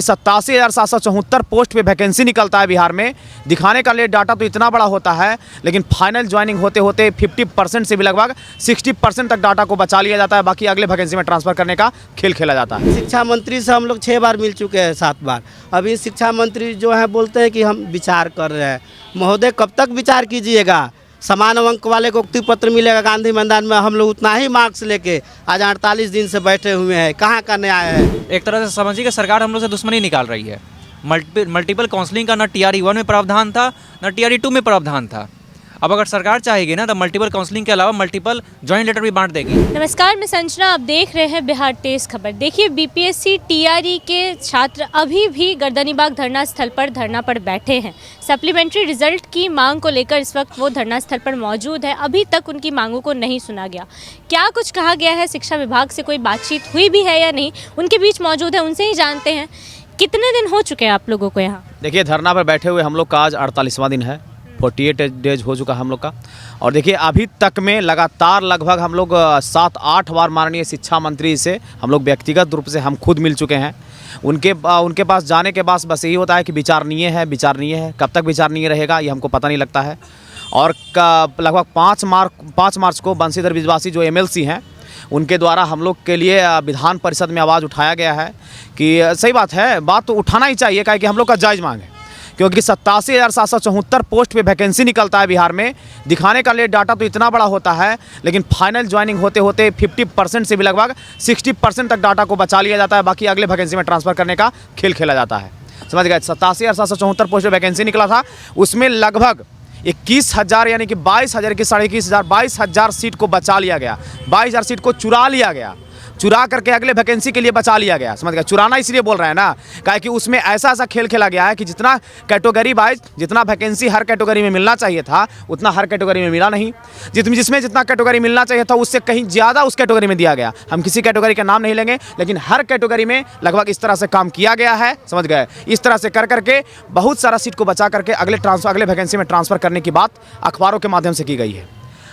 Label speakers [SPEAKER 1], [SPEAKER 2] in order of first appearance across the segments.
[SPEAKER 1] 87,774 post पे vacancy निकलता है बिहार में। दिखाने का लिए डाटा तो इतना बड़ा होता है, लेकिन फाइनल ज्वाइनिंग होते होते 50% से भी लगभग 60% तक डाटा को बचा लिया जाता है। बाकी अगले वैकेंसी में ट्रांसफ़र करने का खेल खेला जाता है।
[SPEAKER 2] शिक्षा मंत्री से हम लोग 6 बार मिल चुके हैं, 7 बार। अभी शिक्षा मंत्री जो है बोलते हैं कि हम विचार कर रहे हैं। महोदय कब तक विचार कीजिएगा? समान अंक वाले को उक्ति पत्र मिलेगा गांधी मैदान में, हम लोग उतना ही मार्क्स लेके आज 48 दिन से बैठे हुए हैं। कहाँ का न्याय है?
[SPEAKER 3] एक तरह से समझिए कि सरकार हम लोग से दुश्मनी निकाल रही है। मल्टीपल काउंसलिंग का ना TRE 1 में प्रावधान था, ना TRE 2 में प्रावधान था। अब अगर सरकार चाहेगी ना तो मल्टीपल काउंसलिंग के अलावा मल्टीपल जॉइंट लेटर भी बांट देगी।
[SPEAKER 4] नमस्कार, मैं संजना, आप देख रहे हैं बिहार तेज खबर। देखिए, BPSC TRE के छात्र अभी भी गर्दनीबाग धरना स्थल पर धरना पर बैठे हैं। सप्लीमेंट्री रिजल्ट की मांग को लेकर इस वक्त वो धरना स्थल पर मौजूद है। अभी तक उनकी मांगों को नहीं सुना गया। क्या कुछ कहा गया है, शिक्षा विभाग से कोई बातचीत हुई भी है या नहीं, उनके बीच मौजूद है, उनसे ही जानते हैं। कितने दिन हो चुके हैं आप लोगों को यहाँ?
[SPEAKER 1] देखिए, धरना पर बैठे हुए हम लोग का आज 48वां दिन है। 48 डेज हो चुका हम लोग का। और देखिए, अभी तक में लगातार लगभग हम लोग 7-8 बार माननीय शिक्षा मंत्री से हम लोग व्यक्तिगत रूप से हम खुद मिल चुके हैं। उनके पास जाने के बाद बस यही होता है कि विचारणीय है। कब तक विचारणीय रहेगा ये हमको पता नहीं लगता है। और लगभग 5 मार्च को बंशीधर विश्वासी जो MLC हैं, उनके द्वारा हम लोग के लिए विधान परिषद में आवाज़ उठाया गया है कि सही बात है, बात तो उठाना ही चाहिए, क्या कि हम लोग का जायज़ मांग है। क्योंकि 87,774 पोस्ट पे वैकेंसी निकलता है बिहार में। दिखाने का लिए डाटा तो इतना बड़ा होता है, लेकिन फाइनल ज्वाइनिंग होते होते 50% से भी लगभग 60% तक डाटा को बचा लिया जाता है। बाकी अगले वैकेंसी में ट्रांसफ़र करने का खेल खेला जाता है। समझ गए? 87,774 पोस्ट पे वैकेंसी निकला था, उसमें लगभग 21,000 यानी कि 22,000 की 21,500 22,000 सीट को बचा लिया गया। 22,000 सीट को चुरा लिया गया, चुरा करके अगले वैकेंसी के लिए बचा लिया गया। समझ गया? चुराना इसलिए बोल रहे हैं ना, काहे कि उसमें ऐसा खेल खेला गया है कि जितना कैटेगरी वाइज जितना वैकेंसी हर कैटेगरी में मिलना चाहिए था, उतना हर कैटेगरी में मिला नहीं। जिसमें जितना कैटेगरी मिलना चाहिए था, उससे कहीं ज़्यादा उस कैटेगरी में दिया गया। हम किसी कैटेगरी का नाम नहीं लेंगे, लेकिन हर कैटेगरी में लगभग इस तरह से काम किया गया है। समझ गए? इस तरह से कर करके बहुत सारा सीट को बचा करके अगले वैकेंसी में ट्रांसफ़र करने की बात अखबारों के माध्यम से की गई है।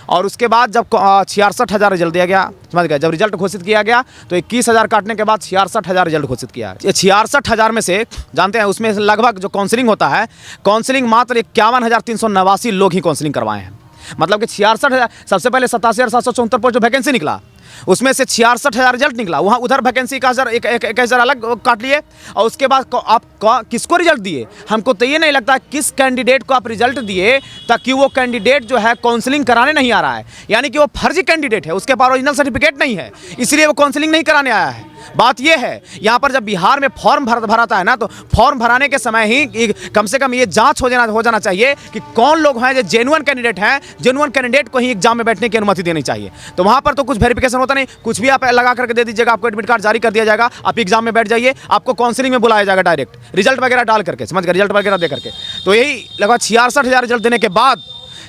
[SPEAKER 1] और उसके बाद जब 66,000 रिजल्ट दिया गया, समझ गए, जब रिजल्ट घोषित किया गया तो 21,000 काटने के बाद 66,000 रिजल्ट घोषित किया है। 66,000 में से जानते हैं, उसमें लगभग जो काउंसलिंग होता है, काउंसलिंग मात्र 51,389 लोग ही काउंसलिंग करवाए हैं। मतलब कि 66,000, सबसे पहले 87,774 पोस्ट जो वैकेंसी निकला, उसमें से 66,000 रिजल्ट निकला। वहाँ उधर वैकेंसी का 1,000 अलग काट लिए। और उसके बाद आप किसको रिजल्ट दिए? हमको तो ये नहीं लगता किस कैंडिडेट को आप रिजल्ट दिए, ताकि वो कैंडिडेट जो है काउंसलिंग कराने नहीं आ रहा है, यानी कि वो फर्जी कैंडिडेट है, उसके पास ओरिजिनल सर्टिफिकेट नहीं है, इसलिए वो काउंसलिंग नहीं कराने आया है। बात यह है, यहाँ पर जब बिहार में फॉर्म भराता है ना, तो फॉर्म भराने के समय ही कम से कम ये जांच हो जाना चाहिए कि कौन लोग हैं जो जेन्युइन कैंडिडेट हैं। जेन्युइन कैंडिडेट को ही एग्जाम में बैठने की अनुमति देनी चाहिए। तो वहाँ पर तो कुछ वेरिफिकेशन होता नहीं, कुछ भी आप लगा करके दे दीजिएगा, आपको एडमिट कार्ड जारी कर दिया जाएगा, आप एग्जाम में बैठ जाइए, आपको काउंसलिंग में बुलाया जाएगा डायरेक्ट रिजल्ट वगैरह डाल करके। समझ गए? रिजल्ट वगैरह दे करके। तो यही लगभग 66,000 रिजल्ट देने के बाद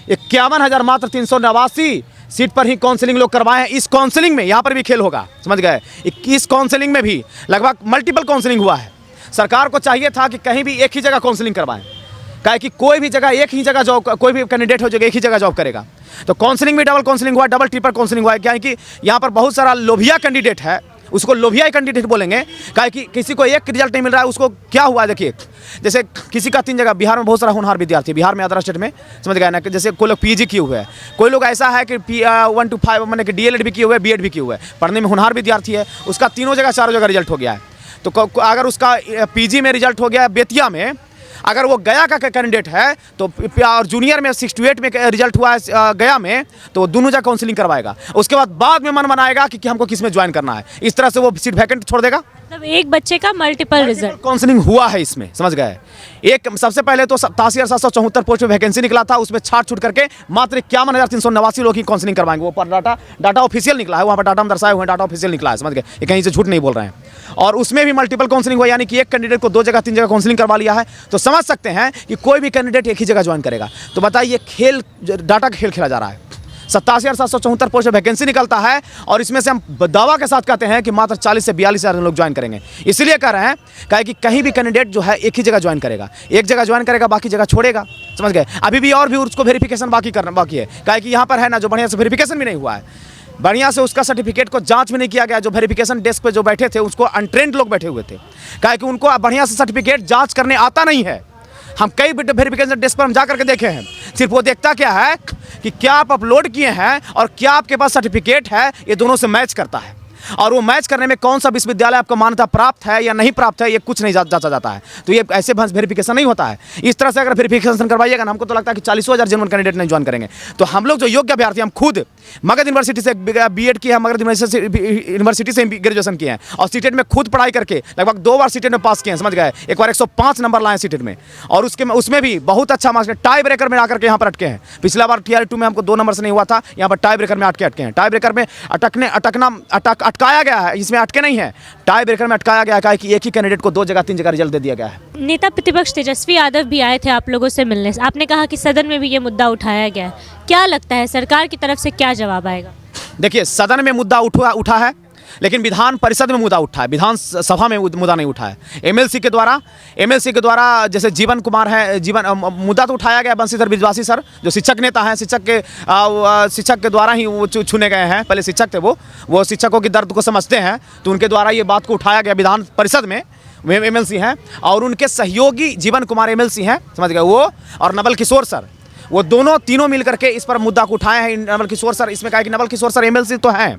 [SPEAKER 1] 51,000 मात्र 389 सीट पर ही काउंसलिंग लोग करवाए हैं। इस काउंसलिंग में यहाँ पर भी खेल होगा। समझ गए? इस काउंसलिंग में भी लगभग मल्टीपल काउंसलिंग हुआ है। सरकार को चाहिए था कि कहीं भी एक ही जगह काउंसलिंग करवाएं, काहे कि कोई भी जगह एक ही जगह जॉब, कोई भी कैंडिडेट हो जाएगा एक ही जगह जॉब करेगा। तो काउंसलिंग भी डबल काउंसलिंग हुआ, डबल ट्रिपल काउंसलिंग हुआ है। क्या है कि यहाँ पर बहुत सारा लोभिया कैंडिडेट है, उसको लोभिया कैंडिडेट बोलेंगे, काहे कि किसी को एक रिजल्ट नहीं मिल रहा है। उसको क्या हुआ है, देखिए, जैसे किसी का 3 जगह, बिहार में बहुत सारा होनहार विद्यार्थी, बिहार में अदर स्टेट में, समझ गए ना, कि जैसे कोई लोग PG किए हुए हैं, कोई लोग ऐसा है कि 1 to 5 मैंने कि DLED भी किए हुए, BEd भी किए हुए, पढ़ने में होनहार विद्यार्थी है, उसका 3 जगह 4 जगह रिजल्ट हो गया है। तो अगर उसका PG में रिजल्ट हो गया बेतिया में, अगर वो गया का कैंडिडेट है तो, और जूनियर में 6 to 8 में रिजल्ट हुआ है गया में, तो दोनों जगह काउंसलिंग करवाएगा। उसके बाद में मन बनाएगा कि हमको किस में ज्वाइन करना है। इस तरह से वो सीट वैकेंट छोड़ देगा।
[SPEAKER 4] मतलब एक बच्चे का मल्टीपल रिजल्ट
[SPEAKER 1] काउंसलिंग हुआ है इसमें। समझ गए? एक सबसे पहले तो 87,774 पोस्ट पे वैकेंसी निकला था, उसमें छूट करके मात्र 51,389 लोग ही काउंसलिंग करवाएंगे। वो पर डाटा ऑफिशियल निकला है, वहाँ पर डाटा हम दर्शाए हुए हैं, डाटा ऑफिशियल निकला है। समझ गए? ये कहीं से झूठ नहीं बोल रहे हैं। और उसमें भी मल्टीपल काउंसलिंग हुआ, यानी कि एक कैंडिडेट को 2 जगह 3 जगह काउंसलिंग करवा लिया है। तो समझ सकते हैं कि कोई भी कैंडिडेट एक ही जगह ज्वाइन करेगा। तो बताइए, खेल डाटा का खेल खेला जा रहा है। 87,774 पोस्ट वैकेंसी निकलता है, और इसमें से हम दावा के साथ कहते हैं कि मात्र 40 से 42,000 लोग ज्वाइन करेंगे। इसलिए कह रहे हैं कि कहीं भी कैंडिडेट जो है एक ही जगह ज्वाइन करेगा, एक जगह ज्वाइन करेगा, बाकी जगह छोड़ेगा। समझ गए? अभी भी और भी उसको वेरिफिकेशन बाकी है, क्या कि यहाँ पर है ना, जो बढ़िया से वेरिफिकेशन भी नहीं हुआ है। बढ़िया से उसका सर्टिफिकेट को जांच भी नहीं किया गया। जो वेरिफिकेशन डेस्क पे जो बैठे थे उसको अनट्रेंड लोग बैठे हुए थे, काहे कि उनको बढ़िया से सर्टिफिकेट जांच करने आता नहीं है। हम कई वेरिफिकेशन डेस्क पर हम जा करके देखे हैं, सिर्फ वो देखता क्या है कि क्या आप अपलोड किए हैं और क्या आपके पास सर्टिफिकेट है, ये दोनों से मैच करता है। और वो मैच करने में कौन सा विश्वविद्यालय आपको मान्यता प्राप्त है या नहीं प्राप्त है, ये कुछ नहीं जांचा जाता है। तो ये ऐसे वेरिफिकेशन नहीं होता है। इस तरह से अगर वेरिफिकेशन करवाइएगा ना, हमको तो लगता है कि 40,000 जेन्युइन कैंडिडेट नहीं ज्वाइन करेंगे। तो हम लोग जो योग्य अभ्यर्थी, हम खुद मगध यूनिवर्सिटी से बीएड किया, मगध यूनिवर्सिटी से ग्रेजुएशन किए हैं और सीटेट में खुद पढ़ाई करके लगभग 2 बार सीटेट में पास किए हैं, समझ गए। एक बार 105 नंबर लाए सीटेट में और उसमें भी बहुत अच्छा मार्क्स, टाई ब्रेकर में आकर के यहाँ पर अटके हैं। पिछला बार TRE 2 में हमको 2 नंबर से नहीं हुआ था, यहाँ पर टाई ब्रेकर में अटके हैं। टाई ब्रेकर में अटकाया गया है, इसमें अटके नहीं है, टाई ब्रेकर में अटकाया गया है कि एक ही कैंडिडेट को 2 जगह 3 जगह रिजल्ट दे दिया गया है।
[SPEAKER 4] नेता प्रतिपक्ष तेजस्वी यादव भी आए थे आप लोगों से मिलने, आपने कहा कि सदन में भी ये मुद्दा उठाया गया है। क्या लगता है सरकार की तरफ से क्या जवाब आएगा? देखिए,
[SPEAKER 1] सदन में मुद्दा उठा है, लेकिन विधान परिषद में मुद्दा उठा है, विधान सभा में मुद्दा नहीं उठा है। एमएलसी के द्वारा जैसे जीवन कुमार है, मुद्दा तो उठाया गया, बंशीधर विश्वासी सर जो शिक्षक नेता हैं, शिक्षक के द्वारा ही वो चुने गए हैं। पहले शिक्षक थे, वो शिक्षकों की दर्द को समझते हैं, तो उनके द्वारा ये बात को उठाया गया विधान परिषद में। वे एमएलसी हैं और उनके सहयोगी जीवन कुमार एमएलसी हैं, समझ गए, वो और नवल किशोर सर, वो तीनों मिल करके इस पर मुद्दा को उठाए हैं। नवल किशोर सर, इसमें कहा कि नवल किशोर सर एमएलसी तो हैं,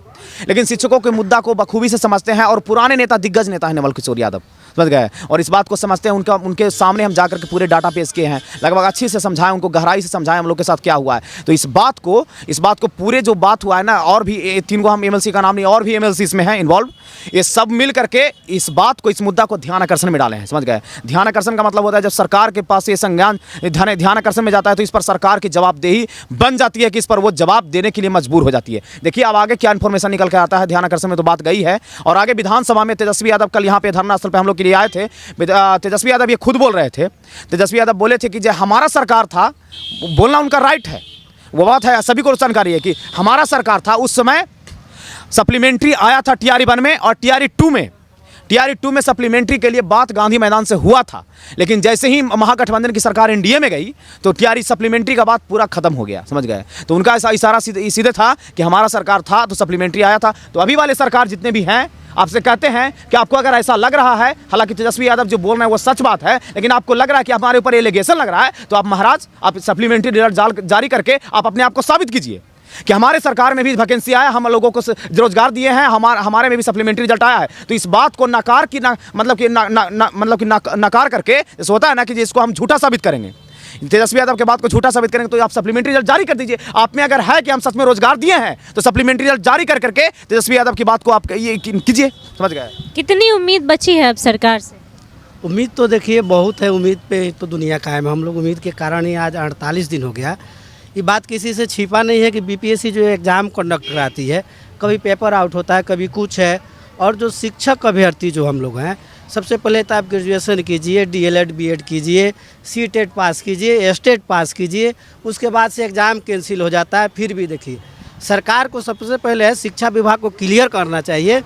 [SPEAKER 1] लेकिन शिक्षकों के मुद्दा को बखूबी से समझते हैं और पुराने नेता, दिग्गज नेता है नवल किशोर यादव, समझ गए, और इस बात को समझते हैं। उनके सामने हम जाकर के पूरे डाटा पेश किए हैं, लगभग अच्छे से समझाएं, उनको गहराई से समझाएं हम लोग के साथ क्या हुआ है। तो इस बात को पूरे जो बात हुआ है ना, और भी 3 को हम एमएलसी का नाम नहीं, और भी एमएलसी इसमें हैं इन्वॉल्व, ये सब मिल करके इस बात को, इस मुद्दा को ध्यान आकर्षण में डाले हैं, समझ गए। ध्यान आकर्षण का मतलब होता है जब सरकार के पास ये संज्ञान ध्यान आकर्षण में जाता है तो इस पर सरकार की जवाबदेही बन जाती है कि इस पर वो जवाब देने के लिए मजबूर हो जाती है। देखिए अब आगे क्या इन्फॉर्मेशन निकल के आता है। ध्यान आकर्षण में तो बात गई है और आगे विधानसभा में तेजस्वी यादव कल यहाँ पे धरना स्थल पे हम लोग के लिए आए थे। तेजस्वी यादव ये खुद बोल रहे थे, तेजस्वी यादव बोले थे कि जो हमारा सरकार था, बोलना उनका राइट है, वो बात है, सभी को जानकारी है कि हमारा सरकार था उस समय सप्लीमेंट्री आया था TRE 1 में और TRE 2 में सप्लीमेंट्री के लिए बात गांधी मैदान से हुआ था, लेकिन जैसे ही महागठबंधन की सरकार NDA में गई तो TRE सप्लीमेंट्री का बात पूरा खत्म हो गया, समझ गए। तो उनका ऐसा इशारा सीधे था कि हमारा सरकार था तो सप्लीमेंट्री आया था। तो अभी वाले सरकार जितने भी हैं आपसे कहते हैं कि आपको अगर ऐसा लग रहा है, हालांकि तेजस्वी यादव जो बोल रहे हैं वो सच बात है, लेकिन आपको लग रहा है कि हमारे ऊपर एलिगेशन लग रहा है, तो आप महाराज आप सप्लीमेंट्री रिजल्ट जारी करके आप अपने आप को साबित कीजिए कि हमारे सरकार में भी वैकेंसी आया, हम लोगों को रोजगार दिए हैं, हमारे में भी सप्लीमेंट्री रिजल्ट आया है। तो इस बात को नकार करके जैसे होता है ना कि जिसको हम झूठा साबित करेंगे, तेजस्वी यादव के बात को झूठा साबित करेंगे, तो आप सप्लीमेंट्री रिजल्ट जारी कर दीजिए। आप में अगर है कि हम सच में रोजगार दिए हैं तो सप्लीमेंट्री रिजल्ट जारी करके तेजस्वी यादव की बात को आप ये कीजिए, समझ गए।
[SPEAKER 4] कितनी उम्मीद बची है अब सरकार से?
[SPEAKER 2] उम्मीद तो देखिए बहुत है, उम्मीद पे तो दुनिया कायम है। हम लोग उम्मीद के कारण ही आज 48 दिन हो गया। ये बात किसी से छिपा नहीं है कि BPSC जो एग्ज़ाम कंडक्ट कराती है, कभी पेपर आउट होता है, कभी कुछ है। और जो शिक्षक अभ्यर्थी जो हम लोग हैं, सबसे पहले तो आप ग्रेजुएशन कीजिए, DLED BEd कीजिए, CTET पास कीजिए, STET पास कीजिए, उसके बाद से एग्ज़ाम कैंसिल हो जाता है। फिर भी देखिए सरकार को सबसे पहले शिक्षा विभाग को क्लियर करना चाहिए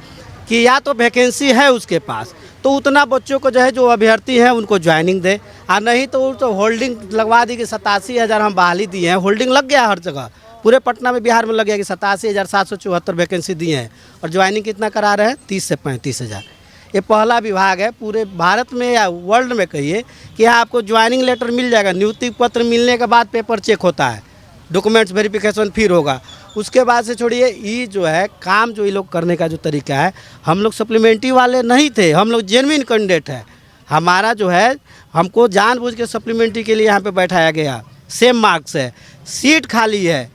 [SPEAKER 2] कि या तो वैकेंसी है उसके पास तो उतना बच्चों को जो है जो अभ्यर्थी हैं उनको ज्वाइनिंग दे, और नहीं तो होल्डिंग लगवा दी कि 87,000 हम बहाली दिए हैं। होल्डिंग लग गया हर जगह, पूरे पटना में बिहार में लग गया कि 87,774 वैकेंसी दिए हैं और ज्वाइनिंग कितना करा रहे हैं, 30 से 35,000। ये पहला विभाग है पूरे भारत में या वर्ल्ड में कहिए कि यहाँ आपको ज्वाइनिंग लेटर मिल जाएगा, नियुक्ति पत्र मिलने के बाद पेपर चेक होता है, डॉक्यूमेंट्स वेरिफिकेशन फिर होगा। उसके बाद से छोड़िए ये जो है काम जो ये लोग करने का जो तरीका है, हम लोग सप्लीमेंट्री वाले नहीं थे, हम लोग जेन्युइन कैंडिडेट है। हमारा जो है हमको जानबूझ के सप्लीमेंट्री के लिए यहाँ पे बैठाया गया, सेम मार्क्स है, सीट खाली है,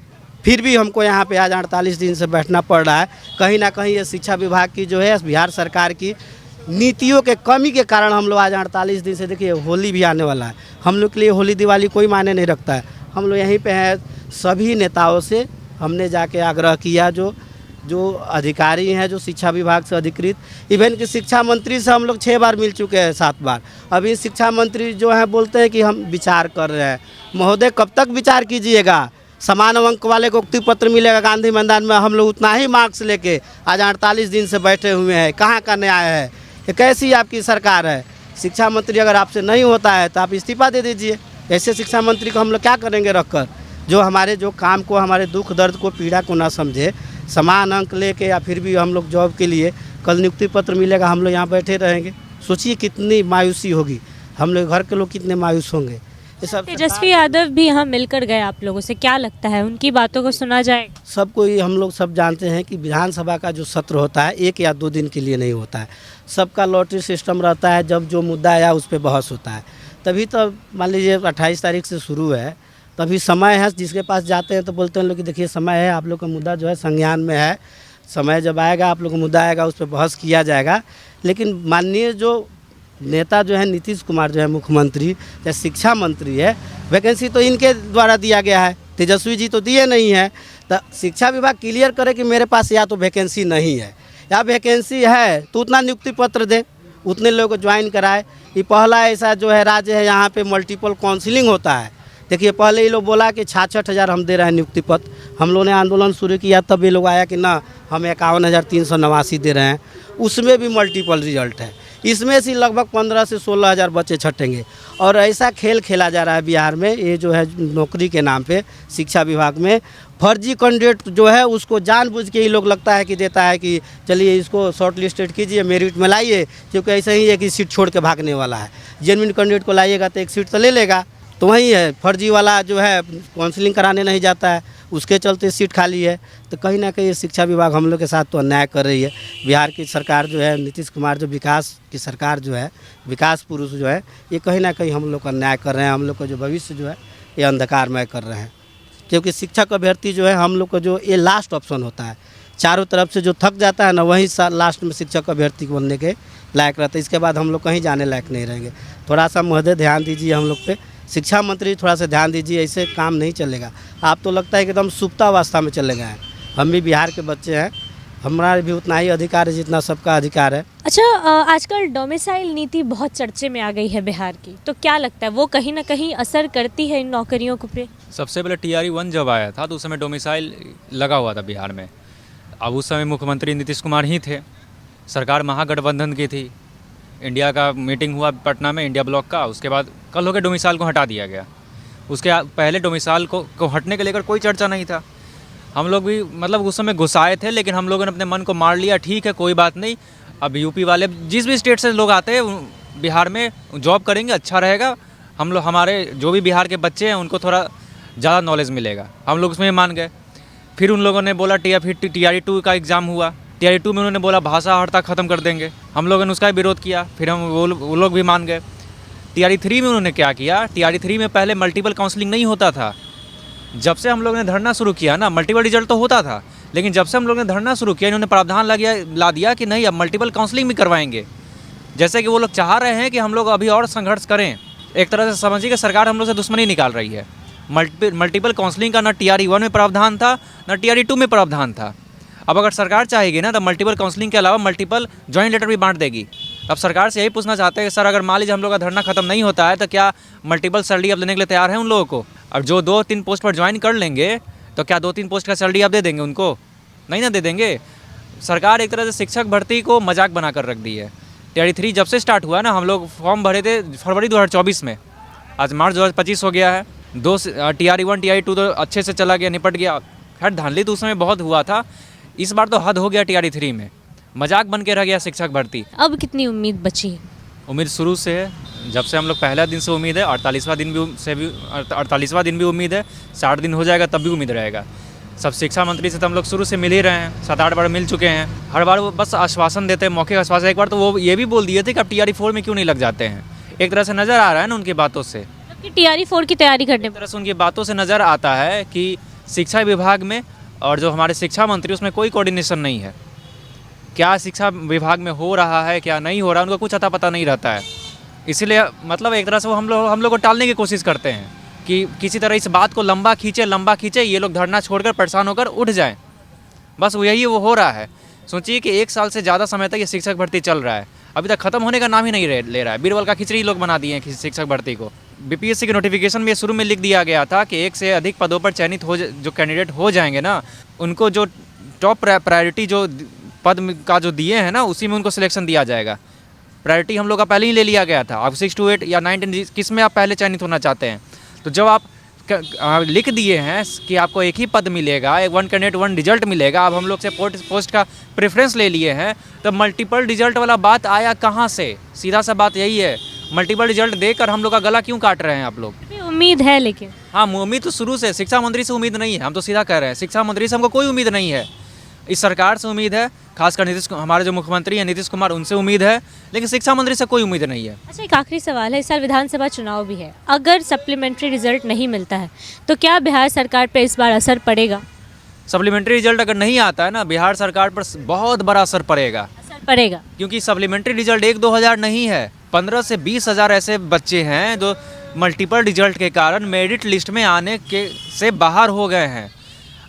[SPEAKER 2] फिर भी हमको यहाँ पे आज 48 दिन से बैठना पड़ रहा है। कहीं ना कहीं ये शिक्षा विभाग की जो है बिहार सरकार की नीतियों के कमी के कारण हम लोग आज 48 दिन से, देखिए होली भी आने वाला है, हम लोग के लिए होली दिवाली कोई मायने नहीं रखता है। हम लोग यहीं पे हैं, सभी नेताओं से हमने जाके आग्रह किया, जो अधिकारी हैं जो शिक्षा विभाग से अधिकृत, इवन कि शिक्षा मंत्री से हम लोग 6 बार मिल चुके हैं, 7 बार। अभी शिक्षा मंत्री जो हैं बोलते हैं कि हम विचार कर रहे हैं। महोदय कब तक विचार कीजिएगा? समान अंक वाले को उक्ति पत्र मिलेगा गांधी मैदान में, हम लोग उतना ही मार्क्स लेके आज 48 दिन से बैठे हुए हैं। कहाँ का न्याय है? ये कैसी आपकी सरकार है? शिक्षा मंत्री अगर आपसे नहीं होता है तो आप इस्तीफा दे दीजिए। ऐसे शिक्षा मंत्री को हम लोग क्या करेंगे रख कर, जो हमारे जो काम को, हमारे दुख दर्द को, पीड़ा को ना समझे। समान अंक लेके या फिर भी हम लोग जॉब के लिए कल नियुक्ति पत्र मिलेगा, हम लोग यहाँ बैठे रहेंगे। सोचिए कितनी मायूसी होगी, हम लोग घर के लोग कितने मायूस होंगे। ये सब
[SPEAKER 4] तेजस्वी यादव भी यहाँ मिलकर गए आप लोगों से, क्या लगता है उनकी बातों को सुना जाए?
[SPEAKER 2] सबको ही हम लोग सब जानते हैं कि विधानसभा का जो सत्र होता है 1 या 2 दिन के लिए नहीं होता है, सबका लॉटरी सिस्टम रहता है। जब जो मुद्दा आया उस पर बहस होता है, तभी तो मान लीजिए 28 तारीख से शुरू है, तभी समय है। जिसके पास जाते हैं तो बोलते हैं लोग कि देखिए समय है, आप लोग का मुद्दा जो है संज्ञान में है, समय जब आएगा आप लोग का मुद्दा आएगा, उस पर बहस किया जाएगा। लेकिन माननीय जो नेता जो है नीतीश कुमार जो है मुख्यमंत्री या शिक्षा मंत्री है, वैकेंसी तो इनके द्वारा दिया गया है, तेजस्वी जी तो दिए नहीं है। तो शिक्षा विभाग क्लियर करे कि मेरे पास या तो वैकेंसी नहीं है या वैकेंसी है तो उतना नियुक्ति पत्र दे, उतने लोगों को ज्वाइन कराए। ये पहला ऐसा जो है राज्य है यहाँ पे मल्टीपल काउंसिलिंग होता है। देखिए पहले ये लोग बोला कि 66,000 हम दे रहे हैं नियुक्ति पत्र, हम लोगों ने आंदोलन शुरू किया तब ये लोग आया कि ना हम 51,389 दे रहे हैं, उसमें भी मल्टीपल रिजल्ट है। इसमें से लगभग 15 से 16,000 बच्चे छटेंगे। और ऐसा खेल खेला जा रहा है बिहार में, ये जो है नौकरी के नाम पे शिक्षा विभाग में फर्जी कैंडिडेट जो है उसको जानबूझ के ही लोग लगता है कि देता है कि चलिए इसको शॉर्ट लिस्टेड कीजिए, मेरिट में लाइए, क्योंकि ऐसा ही है कि सीट छोड़ के भागने वाला है। जेन्युइन कैंडिडेट को लाइएगा तो एक सीट तो ले लेगा, तो वही है। फर्जी वाला जो है काउंसलिंग कराने नहीं जाता है, उसके चलते सीट खाली है। तो कहीं ना कहीं शिक्षा विभाग हम लोग के साथ तो अन्याय कर रही है। बिहार की सरकार जो है नीतीश कुमार जो विकास की सरकार जो है, विकास पुरुष जो है, ये कहीं ना कहीं हम लोग का अन्याय कर रहे हैं। हम लोग का जो भविष्य जो है ये अंधकारमय कर रहे हैं, क्योंकि शिक्षक अभ्यर्थी जो है हम लोग का जो ये लास्ट ऑप्शन होता है, चारों तरफ से जो थक जाता है ना, वही लास्ट में शिक्षक अभ्यर्थी बनने के लायक रहता है। इसके बाद हम लोग कहीं जाने लायक नहीं रहेंगे। थोड़ा सा महोदय ध्यान दीजिए हम लोग पे, शिक्षा मंत्री थोड़ा सा ध्यान दीजिए, ऐसे काम नहीं चलेगा। आप तो लगता है कि एकदम सुप्तावस्था में चले गए हैं। हम भी बिहार के बच्चे हैं, हमारा भी उतना ही अधिकार है जितना सबका अधिकार है।
[SPEAKER 4] अच्छा, आजकल डोमिसाइल नीति बहुत चर्चे में आ गई है बिहार की, तो क्या लगता है वो कहीं ना कहीं असर करती है इन नौकरियों को पे?
[SPEAKER 3] सबसे पहले TRE 1 जब आया था तो उस समय डोमिसाइल लगा हुआ था बिहार में। अब उस समय मुख्यमंत्री नीतीश कुमार ही थे, सरकार महागठबंधन की थी, इंडिया का मीटिंग हुआ पटना में, इंडिया ब्लॉक का। उसके बाद कल होकर डोमिसाइल को हटा दिया गया। उसके पहले डोमिसाइल को हटने के लेकर कोई चर्चा नहीं था। हम लोग भी मतलब उस समय गुस्साए थे, लेकिन हम लोगों ने अपने मन को मार लिया, ठीक है कोई बात नहीं। अब यूपी वाले जिस भी स्टेट से लोग आते हैं बिहार में जॉब करेंगे, अच्छा रहेगा। हम लोग हमारे जो भी बिहार के बच्चे हैं उनको थोड़ा ज़्यादा नॉलेज मिलेगा, हम लोग उसमें मान गए। फिर उन लोगों ने बोला TRE 2 का एग्ज़ाम हुआ, TRE 2 में उन्होंने बोला भाषा हड़ता ख़त्म कर देंगे, हम लोगों ने उसका विरोध किया, फिर हम वो लोग भी मान गए। TRE 3 में उन्होंने क्या किया, TRE 3 में पहले मल्टीपल काउंसलिंग नहीं होता था। जब से हम लोग ने धरना शुरू किया ना, मल्टीपल रिजल्ट तो होता था, लेकिन जब से हम लोग ने धरना शुरू किया इन्होंने प्रावधान ला दिया कि नहीं अब मल्टीपल काउंसलिंग भी करवाएंगे। जैसे कि वो लोग चाह रहे हैं कि हम लोग अभी और संघर्ष करें। एक तरह से समझिए कि सरकार हम लोग से दुश्मनी निकाल रही है। मल्टीपल काउंसलिंग का ना TRE 1 में प्रावधान था ना TRE 2 में प्रावधान था। अब अगर सरकार चाहेगी ना तो मल्टीपल काउंसलिंग के अलावा मल्टीपल जॉइंट लेटर भी बांट देगी। अब सरकार से यही पूछना चाहते हैं कि सर अगर मान लीजिए हम लोग का धरना खत्म नहीं होता है तो क्या मल्टीपल सैलरी अब देने के लिए तैयार है उन लोगों को? अब जो 2-3 पोस्ट पर ज्वाइन कर लेंगे तो क्या 2-3 पोस्ट का सैलरी आप दे देंगे उनको? नहीं ना दे देंगे। सरकार एक तरह से शिक्षक भर्ती को मजाक बना कर रख दी है। TRE 3 जब से स्टार्ट हुआ ना, हम लोग फॉर्म भरे थे फरवरी 2024 में, आज मार्च 2025 हो गया है। TRE 1 TRE 2 तो अच्छे से चला गया, निपट गया। खैर धांधली तो उस समय बहुत हुआ था, इस बार तो हद हो गया। TRE 3 में मजाक बन के रह गया शिक्षक भर्ती।
[SPEAKER 4] अब कितनी उम्मीद बची है?
[SPEAKER 3] उम्मीद शुरू से है, जब से हम लोग पहला दिन से उम्मीद है, 48वां दिन भी उम्मीद है, 60 दिन हो जाएगा तब भी उम्मीद रहेगा। सब शिक्षा मंत्री से तो हम लोग शुरू से मिल ही रहे हैं, 7-8 बार मिल चुके हैं। हर बार वो बस आश्वासन देते हैं, मौखिक आश्वासन। एक बार तो वो ये भी बोल दिए थे कि अब TRE 4 में क्यों नहीं लग जाते हैं। एक तरह से नज़र आ रहा है ना उनकी बातों से,
[SPEAKER 4] कि TRE 4 की तैयारी करने
[SPEAKER 3] एक तरह से उनकी बातों से नज़र आता है कि शिक्षा विभाग में और जो हमारे शिक्षा मंत्री उसमें कोई कोऑर्डिनेशन नहीं है। क्या शिक्षा विभाग में हो रहा है क्या नहीं हो रहा है उनको कुछ अता पता नहीं रहता है। इसीलिए मतलब एक तरह से वो हम लोग को टालने की कोशिश करते हैं कि किसी तरह इस बात को लंबा खींचे, ये लोग धरना छोड़कर परेशान होकर उठ जाएं। बस यही वो हो रहा है। सोचिए कि 1 साल से ज़्यादा समय तक ये शिक्षक भर्ती चल रहा है, अभी तक ख़त्म होने का नाम ही नहीं ले रहा है। बीरबल का खिचड़ी लोग बना दिए हैं शिक्षक भर्ती को। BPSC के नोटिफिकेशन में शुरू में लिख दिया गया था कि 1 से अधिक पदों पर चयनित जो कैंडिडेट हो जाएंगे ना, उनको जो टॉप प्रायोरिटी जो पद का जो दिए हैं ना, उसी में उनको सिलेक्शन दिया जाएगा। प्रायोरिटी हम लोग का पहले ही ले लिया गया था। अब 6 to 8 या 9-10 किस में आप पहले चयनित होना चाहते हैं? तो जब आप लिख दिए हैं कि आपको एक ही पद मिलेगा, एक वन कैंडिडेट वन रिजल्ट मिलेगा, अब हम लोग से पोस्ट का प्रेफरेंस ले लिए हैं, तो मल्टीपल रिजल्ट वाला बात आया कहाँ से? सीधा सा बात यही है, मल्टीपल रिजल्ट देकर हम लोग का गला क्यों काट रहे हैं आप लोग?
[SPEAKER 4] अभी उम्मीद है लेकिन
[SPEAKER 3] हाँ, उम्मीद तो शुरू से शिक्षा मंत्री से उम्मीद नहीं है, हम तो सीधा कह रहे हैं, शिक्षा मंत्री से हमको कोई उम्मीद नहीं है। इस सरकार से उम्मीद है, खासकर हमारे जो मुख्यमंत्री हैं नीतीश कुमार, उनसे उम्मीद है, लेकिन शिक्षा मंत्री से कोई उम्मीद नहीं है।
[SPEAKER 4] अच्छा, एक आखिरी सवाल है, इस साल विधानसभा चुनाव भी है, अगर सप्लीमेंट्री रिजल्ट नहीं मिलता है तो क्या बिहार सरकार पर इस बार असर पड़ेगा?
[SPEAKER 3] सप्लीमेंट्री रिजल्ट अगर नहीं आता है ना, बिहार सरकार पर बहुत बड़ा असर पड़ेगा, क्योंकि सप्लीमेंट्री रिजल्ट 1-2 हज़ार नहीं है, 15 से 20 हज़ार ऐसे बच्चे हैं जो मल्टीपल रिजल्ट के कारण मेरिट लिस्ट में आने के से बाहर हो गए हैं।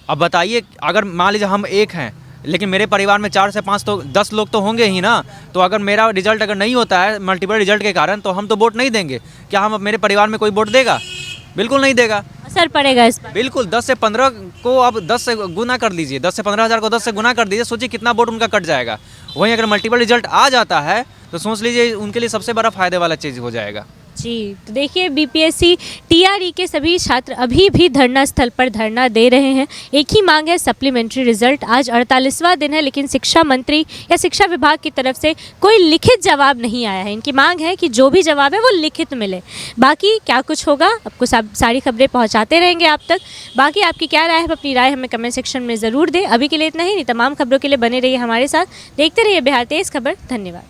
[SPEAKER 3] अब बताइए, अगर मान लीजिए हम एक हैं, लेकिन मेरे परिवार में 4 से 5 तो 10 लोग तो होंगे ही ना, तो अगर मेरा रिजल्ट अगर नहीं होता है मल्टीपल रिजल्ट के कारण, तो हम तो वोट नहीं देंगे। क्या हम मेरे परिवार में कोई वोट देगा? बिल्कुल नहीं देगा।
[SPEAKER 4] असर पड़ेगा इस पर?
[SPEAKER 3] बिल्कुल। 10 से 15 को अब 10 से गुना कर लीजिए, 10 से 15 हज़ार को 10 से गुना कर दीजिए, सोचिए कितना वोट उनका कट जाएगा। वहीं अगर मल्टीपल रिजल्ट आ जाता है तो सोच लीजिए उनके लिए सबसे बड़ा फायदे वाला चीज़ हो जाएगा।
[SPEAKER 4] जी, तो देखिए बीपीएससी टीआरई के सभी छात्र अभी भी धरना स्थल पर धरना दे रहे हैं। एक ही मांग है, सप्लीमेंट्री रिजल्ट। आज 48वां दिन है, लेकिन शिक्षा मंत्री या शिक्षा विभाग की तरफ से कोई लिखित जवाब नहीं आया है। इनकी मांग है कि जो भी जवाब है वो लिखित मिले। बाकी क्या कुछ होगा, आपको सारी खबरें पहुंचाते रहेंगे आप तक। बाकी आपकी क्या राय है, अपनी राय हमें कमेंट सेक्शन में ज़रूर दें। अभी के लिए इतना ही, नहीं तमाम खबरों के लिए बने रहिए हमारे साथ, देखते रहिए बिहार तेज़ खबर। धन्यवाद।